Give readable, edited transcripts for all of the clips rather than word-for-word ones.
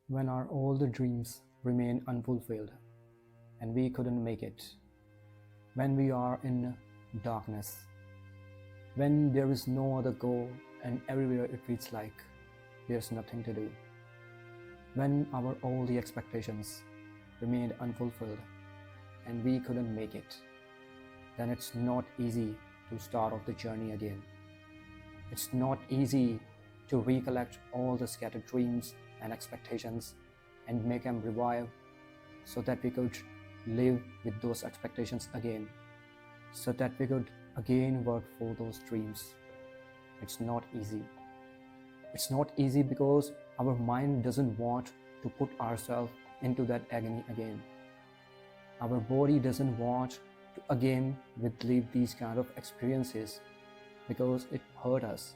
when our older dreams remain unfulfilled and we couldn't make it, when we are in darkness, when there is no other goal and everywhere it feels like there's nothing to do, when our all the expectations remained unfulfilled and we couldn't make it, then it's not easy to start off the journey again. It's not easy to recollect all the scattered dreams and expectations and make them revive so that we could live with those expectations again, so that we could again work for those dreams. It's not easy. It's not easy because our mind doesn't want to put ourselves into that agony again. Our body doesn't want to again relive these kind of experiences because it hurt us.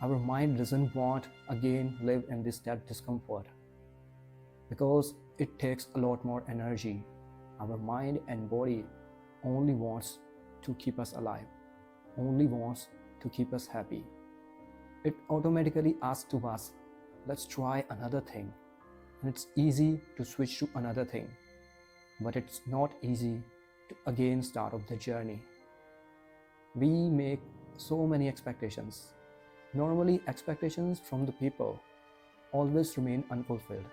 Our mind doesn't want again live in that discomfort because it takes a lot more energy. Our mind and body only wants to keep us alive, only wants to keep us happy. It automatically asks to us, let's try another thing. And it's easy to switch to another thing, but it's not easy to again start off the journey. We make so many expectations. Normally, expectations from the people always remain unfulfilled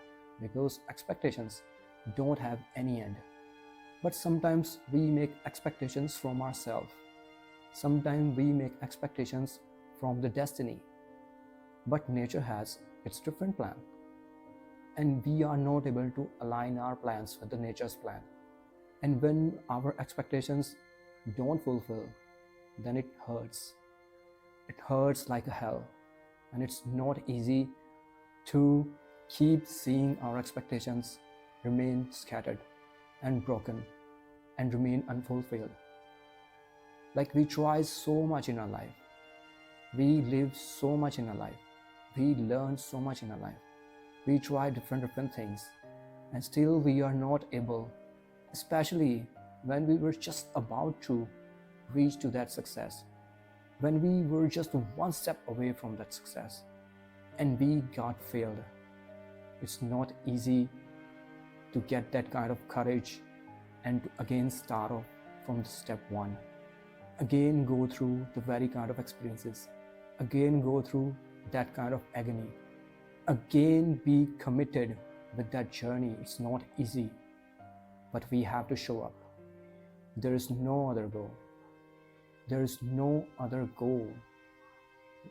because expectations don't have any end. But sometimes we make expectations from ourselves. Sometimes we make expectations from the destiny. But nature has its different plan. And we are not able to align our plans with the nature's plan. And when our expectations don't fulfill, then it hurts. It hurts like a hell. And it's not easy to keep seeing our expectations remain scattered and broken and remain unfulfilled. Like we try so much in our life. We live so much in our life. We learn so much in our life. We try different things and still we are not able, especially when we were just about to reach to that success, when we were just one step away from that success and we got failed. It's not easy to get that kind of courage and to again start off from step one, again go through the very kind of experiences, again go through that kind of agony, again be committed with that journey. It's not easy, but we have to show up. There is no other goal. There is no other goal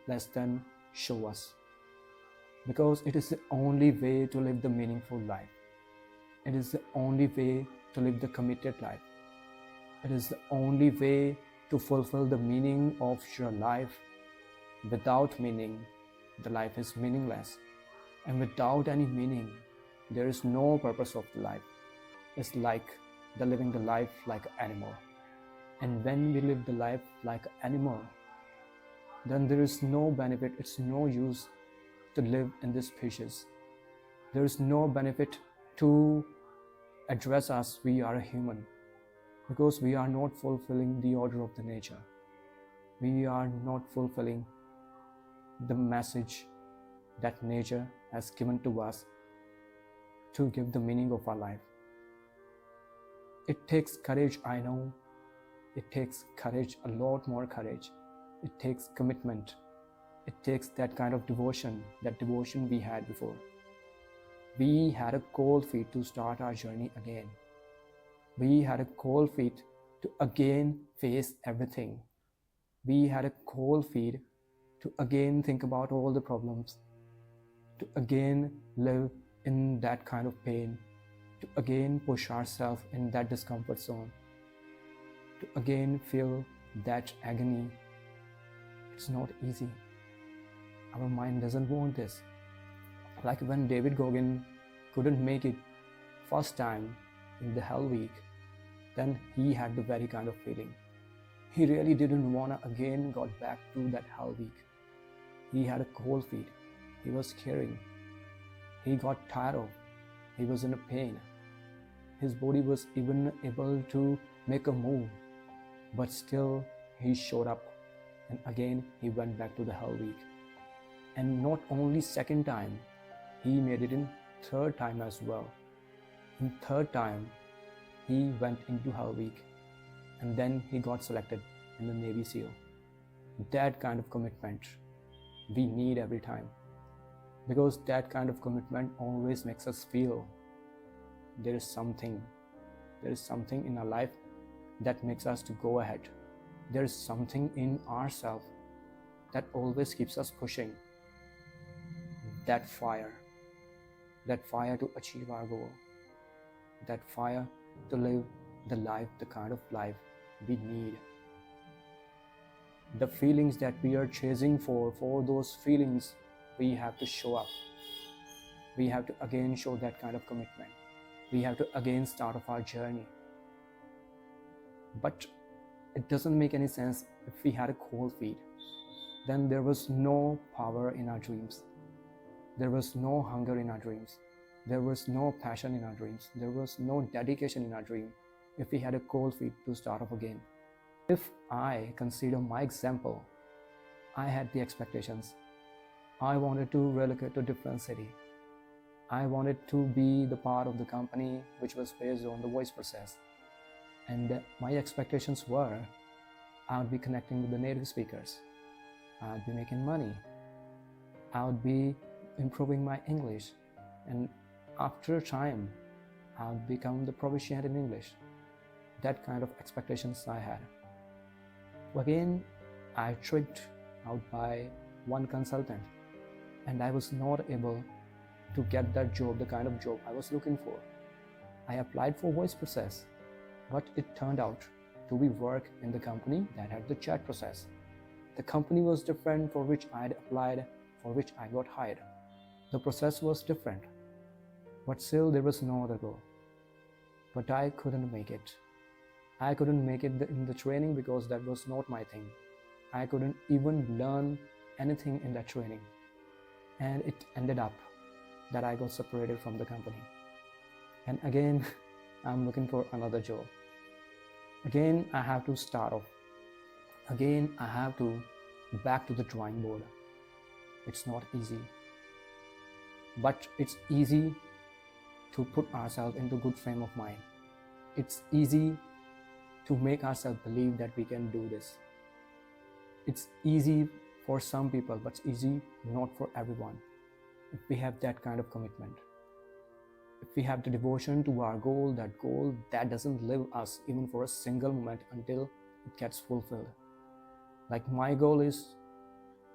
less than show us, because it is the only way to live the meaningful life. It is the only way to live the committed life. It is the only way to fulfill the meaning of your life. Without meaning, the life is meaningless. And without any meaning, there is no purpose of the life. It's like living the life like an animal. And when we live the life like an animal, then there is no benefit, it's no use to live in this species. There is no benefit to address us, we are a human, because we are not fulfilling the order of the nature. We are not fulfilling the message that nature has given to us to give the meaning of our life. It takes courage, I know. It takes courage, a lot more courage. It takes commitment. It takes that kind of devotion, that devotion we had before. We had a cold feet to start our journey again. We had a cold feet to again face everything. We had a cold feet to again think about all the problems, to again live in that kind of pain, to again push ourselves in that discomfort zone, to again feel that agony. It's not easy. Our mind doesn't want this. Like when David Goggin couldn't make it first time in the Hell Week, then he had the very kind of feeling. He really didn't want to again got back to that Hell Week. He had a cold feet. He was caring. He got tired of. He was in a pain. His body was even able to make a move, but still he showed up, and again he went back to the Hell Week. And not only second time, he made it in third time as well. In third time, he went into Hell Week, and then he got selected in the Navy SEAL. That kind of commitment we need every time, because that kind of commitment always makes us feel there is something in our life that makes us to go ahead. There is something in ourselves that always keeps us pushing. That fire to achieve our goal, that fire to live the life, the kind of life we need. The feelings that we are chasing for those feelings, we have to show up. We have to again show that kind of commitment. We have to again start off our journey. But it doesn't make any sense if we had a cold feet. Then there was no power in our dreams. There was no hunger in our dreams. There was no passion in our dreams. There was no dedication in our dream if we had a cold feet to start off again. If I consider my example, I had the expectations. I wanted to relocate to a different city. I wanted to be the part of the company which was based on the voice process. And my expectations were, I would be connecting with the native speakers. I would be making money. I would be improving my English. And after a time, I would become the proficient in English. That kind of expectations I had. Again, I tricked out by one consultant, and I was not able to get that job, the kind of job I was looking for. I applied for voice process, but it turned out to be work in the company that had the chat process. The company was different for which I had applied, for which I got hired. The process was different, but still there was no other goal. But I couldn't make it. I couldn't make it in the training because that was not my thing. I couldn't even learn anything in that training. And it ended up that I got separated from the company. And again, I'm looking for another job. Again, I have to start off. Again, I have to back to the drawing board. It's not easy. But it's easy to put ourselves into good frame of mind. It's easy to make ourselves believe that we can do this. It's easy for some people, but it's easy not for everyone. If we have that kind of commitment, if we have the devotion to our goal that doesn't leave us even for a single moment until it gets fulfilled. Like my goal is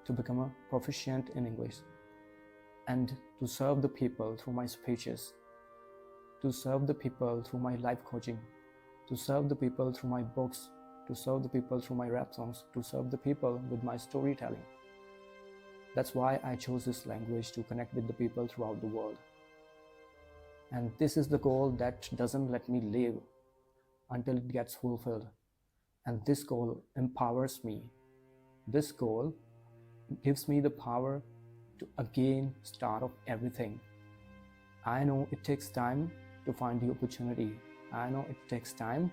to become a proficient in English and to serve the people through my speeches, to serve the people through my life coaching, to serve the people through my books, to serve the people through my rap songs, to serve the people with my storytelling. That's why I chose this language, to connect with the people throughout the world. And this is the goal that doesn't let me live until it gets fulfilled. And this goal empowers me. This goal gives me the power to again start off everything. I know it takes time to find the opportunity. I know it takes time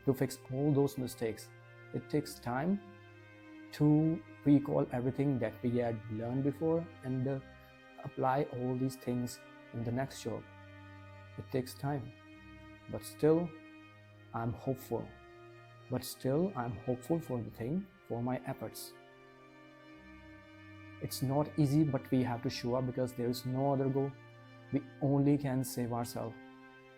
to fix all those mistakes. It takes time to recall everything that we had learned before and apply all these things in the next job. It takes time, but still I'm hopeful. For my efforts. It's not easy, but we have to show up because there is no other goal. We only can save ourselves.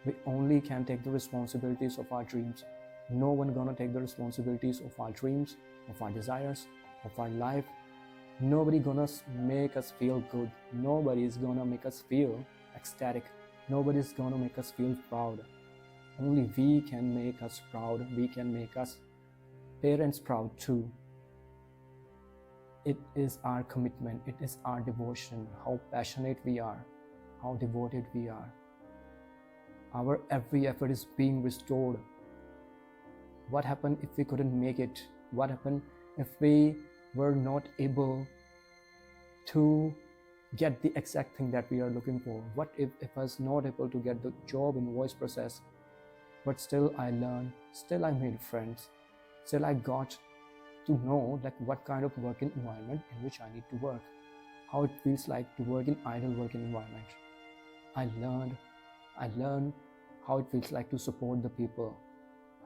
We only can take the responsibilities of our dreams. No one gonna take the responsibilities of our dreams, of our desires, of our life. Nobody gonna make us feel good. Nobody is gonna make us feel ecstatic. Nobody's gonna make us feel proud. Only we can make us proud. We can make us parents proud too. It is our commitment. It is our devotion. How passionate we are. How devoted we are. Our every effort is being restored. What happened if we couldn't make it? What happened if we were not able to get the exact thing that we are looking for? What if I was not able to get the job in voice process, but still I learned, still I made friends, still I got to know like what kind of working environment in which I need to work, how it feels like to work in ideal working environment. I learned how it feels like to support the people,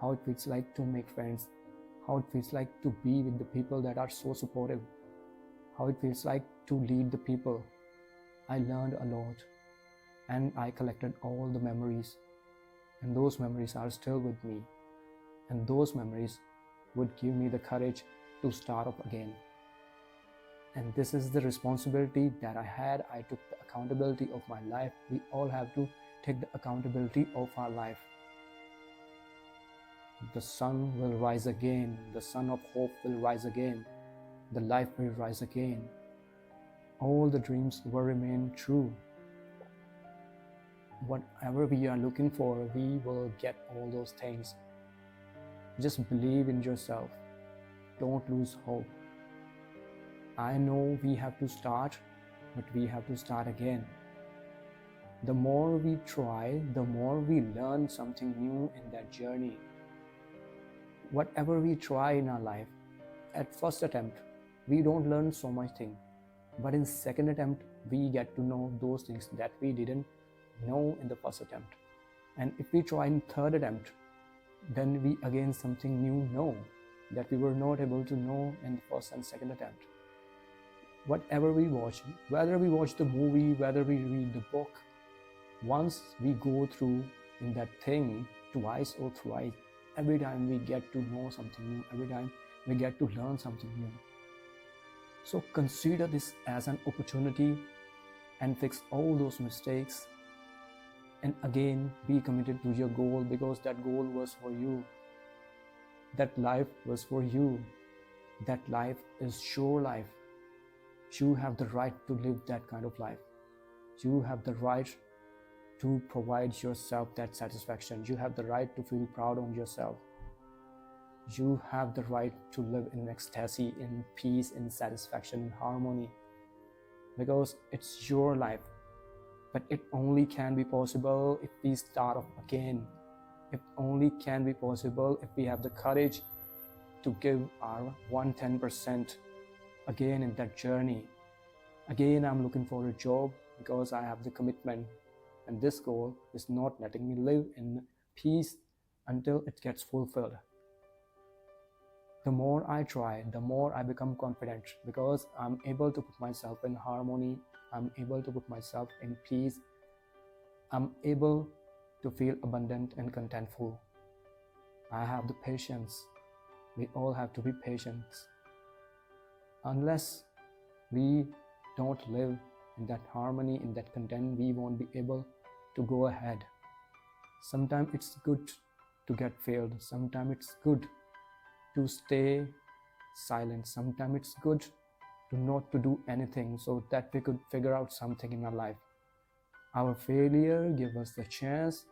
how it feels like to make friends, how it feels like to be with the people that are so supportive, how it feels like to lead the people. I learned a lot, and I collected all the memories, and those memories are still with me, and those memories would give me the courage to start up again. And this is the responsibility that I had. I took the accountability of my life. We all have to take the accountability of our life. The sun will rise again. The sun of hope will rise again. The life will rise again. All the dreams will remain true. Whatever we are looking for, we will get all those things. Just believe in yourself. Don't lose hope. I know we have to start, but we have to start again. The more we try, the more we learn something new in that journey. Whatever we try in our life, at first attempt, we don't learn so much thing. But in second attempt, we get to know those things that we didn't know in the first attempt. And if we try in third attempt, then we again something new know that we were not able to know in the first and second attempt. Whatever we watch, whether we watch the movie, whether we read the book, once we go through in that thing twice or thrice, every time we get to know something new, every time we get to learn something new. So consider this as an opportunity and fix all those mistakes, and again be committed to your goal, because that goal was for you. That life was for you. That life is your life. You have the right to live that kind of life. You have the right to provide yourself that satisfaction. You have the right to feel proud on yourself. You have the right to live in ecstasy, in peace, in satisfaction, in harmony, because it's your life. But it only can be possible if we start off again. It only can be possible if we have the courage to give our 110% again in that journey. Again, I'm looking for a job because I have the commitment, and this goal is not letting me live in peace until it gets fulfilled. The more I try, the more I become confident, because I'm able to put myself in harmony, I'm able to put myself in peace, I'm able to feel abundant and contentful. I have the patience. We all have to be patient. Unless we don't live in that harmony, in that content, we won't be able to go ahead. Sometimes it's good to get failed. Sometimes it's good to stay silent. Sometimes it's good to not to do anything, so that we could figure out something in our life. Our failure gives us the chance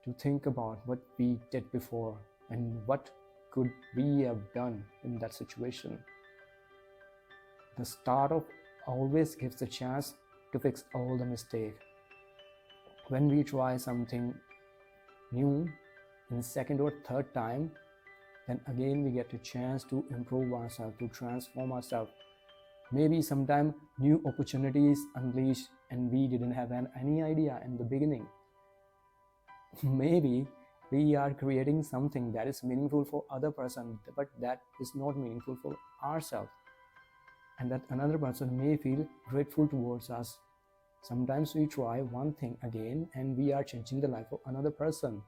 to think about what we did before and what could we have done in that situation. The startup always gives the chance to fix all the mistakes. When we try something new in the second or third time, then again we get a chance to improve ourselves, to transform ourselves. Maybe sometime new opportunities unleashed and we didn't have any idea in the beginning. Maybe we are creating something that is meaningful for other person, but that is not meaningful for ourselves, and that another person may feel grateful towards us. Sometimes we try one thing again and we are changing the life of another person.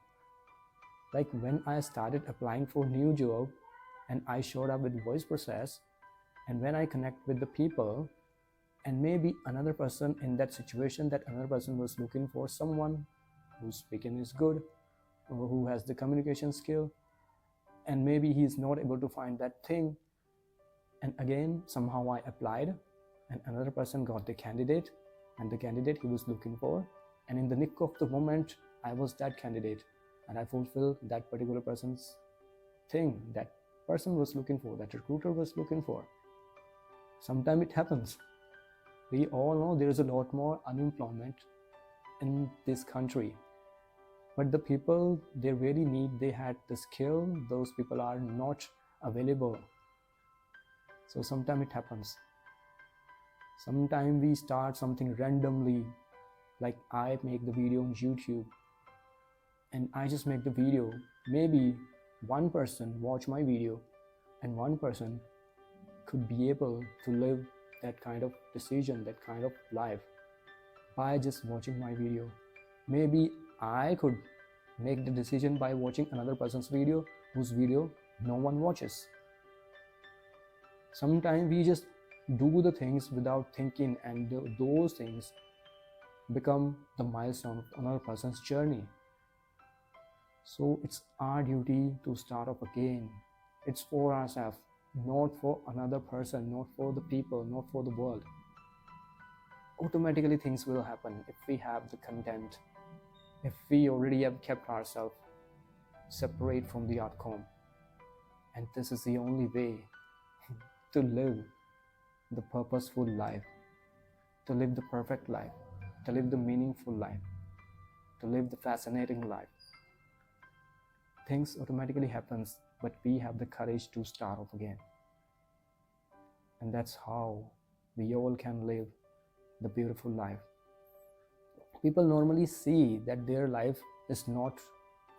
Like when I started applying for new job and I showed up with voice process, and when I connect with the people, and maybe another person in that situation, that another person was looking for someone whose speaking is good or who has the communication skill, and maybe he is not able to find that thing, and again somehow I applied and another person got the candidate and the candidate he was looking for, and in the nick of the moment I was that candidate and I fulfilled that particular person's thing that person was looking for, that recruiter was looking for. Sometimes it happens. We all know there is a lot more unemployment in this country, but the people they really need, they had the skill, those people are not available. So sometimes it happens. Sometimes we start something randomly Like I make the video on YouTube and I just make the video. Maybe one person watch my video and one person could be able to live that kind of decision, that kind of life by just watching my video. Maybe I could make the decision by watching another person's video whose video no one watches. Sometimes we just do the things without thinking, and those things become the milestone of another person's journey. So it's our duty to start up again. It's for ourselves, not for another person, not for the people, not for the world. Automatically things will happen if we have the content, if we already have kept ourselves separate from the outcome. And this is the only way to live the purposeful life, to live the perfect life, to live the meaningful life, to live the fascinating life. Things automatically happens, but we have the courage to start off again. And that's how we all can live the beautiful life. People normally see that their life is not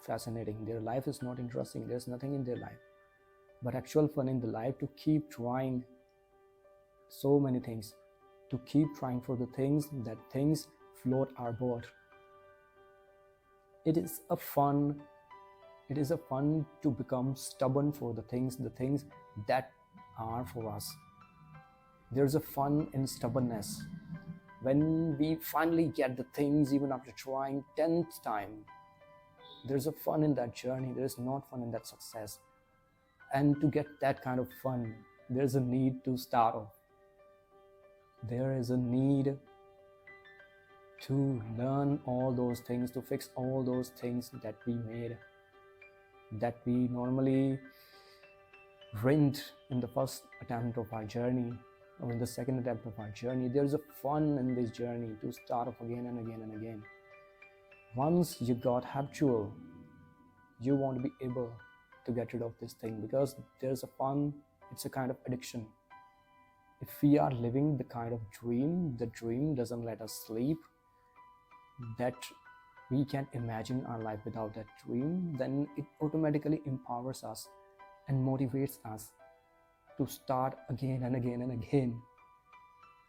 fascinating, their life is not interesting, there's nothing in their life. But actual fun in the life to keep trying so many things, to keep trying for the things that things float our boat. It is a fun to become stubborn for the things that are for us. There's a fun in stubbornness. When we finally get the things, even after trying 10th time, there's a fun in that journey. There's not fun in that success. And to get that kind of fun, there's a need to start off. There is a need to learn all those things, to fix all those things that we made, that we normally ruined in the first attempt of our journey or in the second attempt of our journey. There's a fun in this journey to start off again and again and again. Once you got habitual, you won't be able to get rid of this thing, because there's a fun, it's a kind of addiction. If we are living the kind of dream, the dream doesn't let us sleep, that we can imagine our life without that dream, then it automatically empowers us and motivates us to start again and again and again.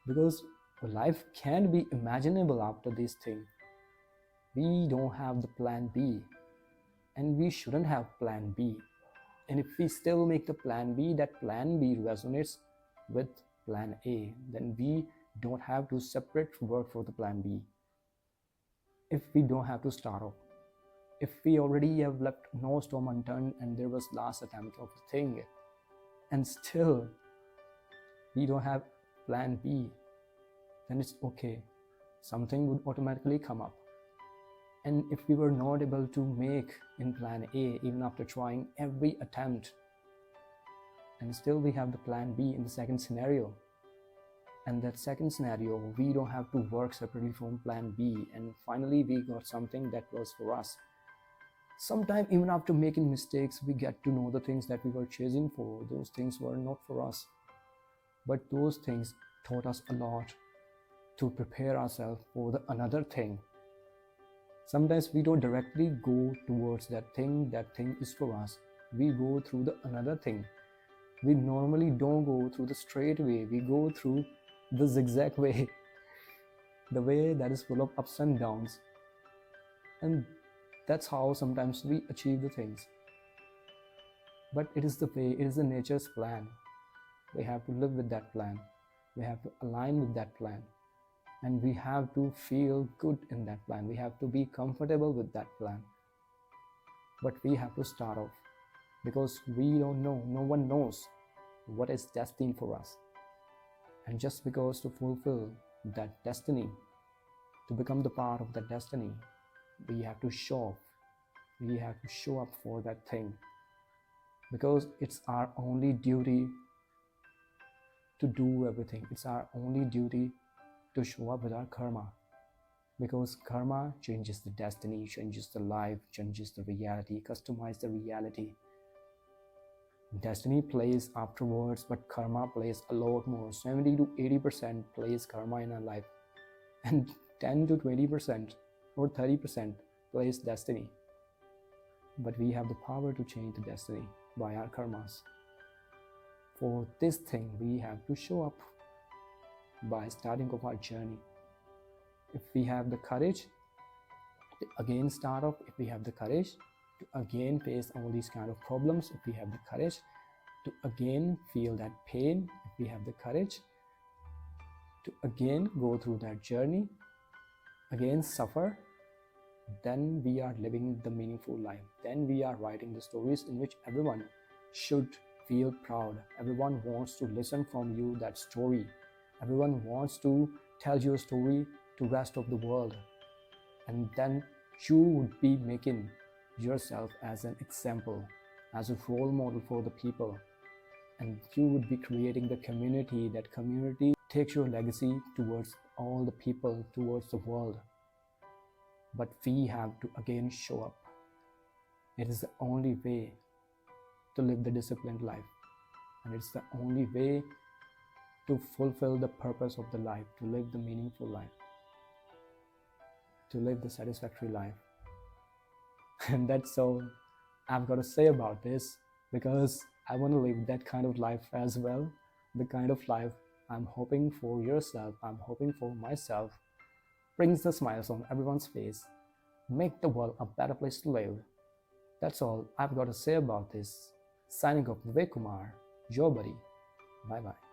Because life can be imaginable after this thing. We don't have the plan B, and we shouldn't have plan B. And if we still make the plan B, that plan B resonates with plan A, then we don't have to separate work for the plan B. If we don't have to start off, if we already have left no stone unturned and there was last attempt of the thing, and still we don't have plan B, then it's okay. Something would automatically come up. And if we were not able to make in plan A, even after trying every attempt, and still we have the plan B in the second scenario, and that second scenario, we don't have to work separately from plan B, and finally we got something that was for us. Sometimes even after making mistakes, we get to know the things that we were chasing for, those things were not for us. But those things taught us a lot to prepare ourselves for the another thing. Sometimes we don't directly go towards that thing is for us. We go through the another thing. We normally don't go through the straight way, we go through the zigzag way, the way that is full of ups and downs. And that's how sometimes we achieve the things. But it is the way, it is the nature's plan. We have to live with that plan. We have to align with that plan. And we have to feel good in that plan. We have to be comfortable with that plan. But we have to start off, because we don't know, no one knows what is destined for us. And just because to fulfill that destiny, to become the part of that destiny, we have to show up. We have to show up for that thing, because it's our only duty to do everything. It's our only duty to show up with our karma, because karma changes the destiny, changes the life, changes the reality, customizes the reality. Destiny plays afterwards, but karma plays a lot more. 70 to 80% plays karma in our life. And 10 to 20% or 30% plays destiny. But we have the power to change the destiny by our karmas. For this thing, we have to show up by starting of our journey. If we have the courage to again start off, if we have the courage to again face all these kind of problems, if we have the courage to again feel that pain, if we have the courage to again go through that journey, again suffer, then we are living the meaningful life. Then we are writing the stories in which everyone should feel proud. Everyone wants to listen from you that story. Everyone wants to tell your story to rest of the world. And then you would be making yourself as an example, as a role model for the people. And you would be creating the community. That community takes your legacy towards all the people, towards the world. But we have to again show up. It is the only way to live the disciplined life. And it's the only way to fulfill the purpose of the life, to live the meaningful life, to live the satisfactory life. And that's all I've got to say about this, because I want to live that kind of life as well. The kind of life I'm hoping for yourself, I'm hoping for myself, brings the smiles on everyone's face, make the world a better place to live. That's all I've got to say about this. Signing off, Vivek Kumar, your buddy. Bye bye.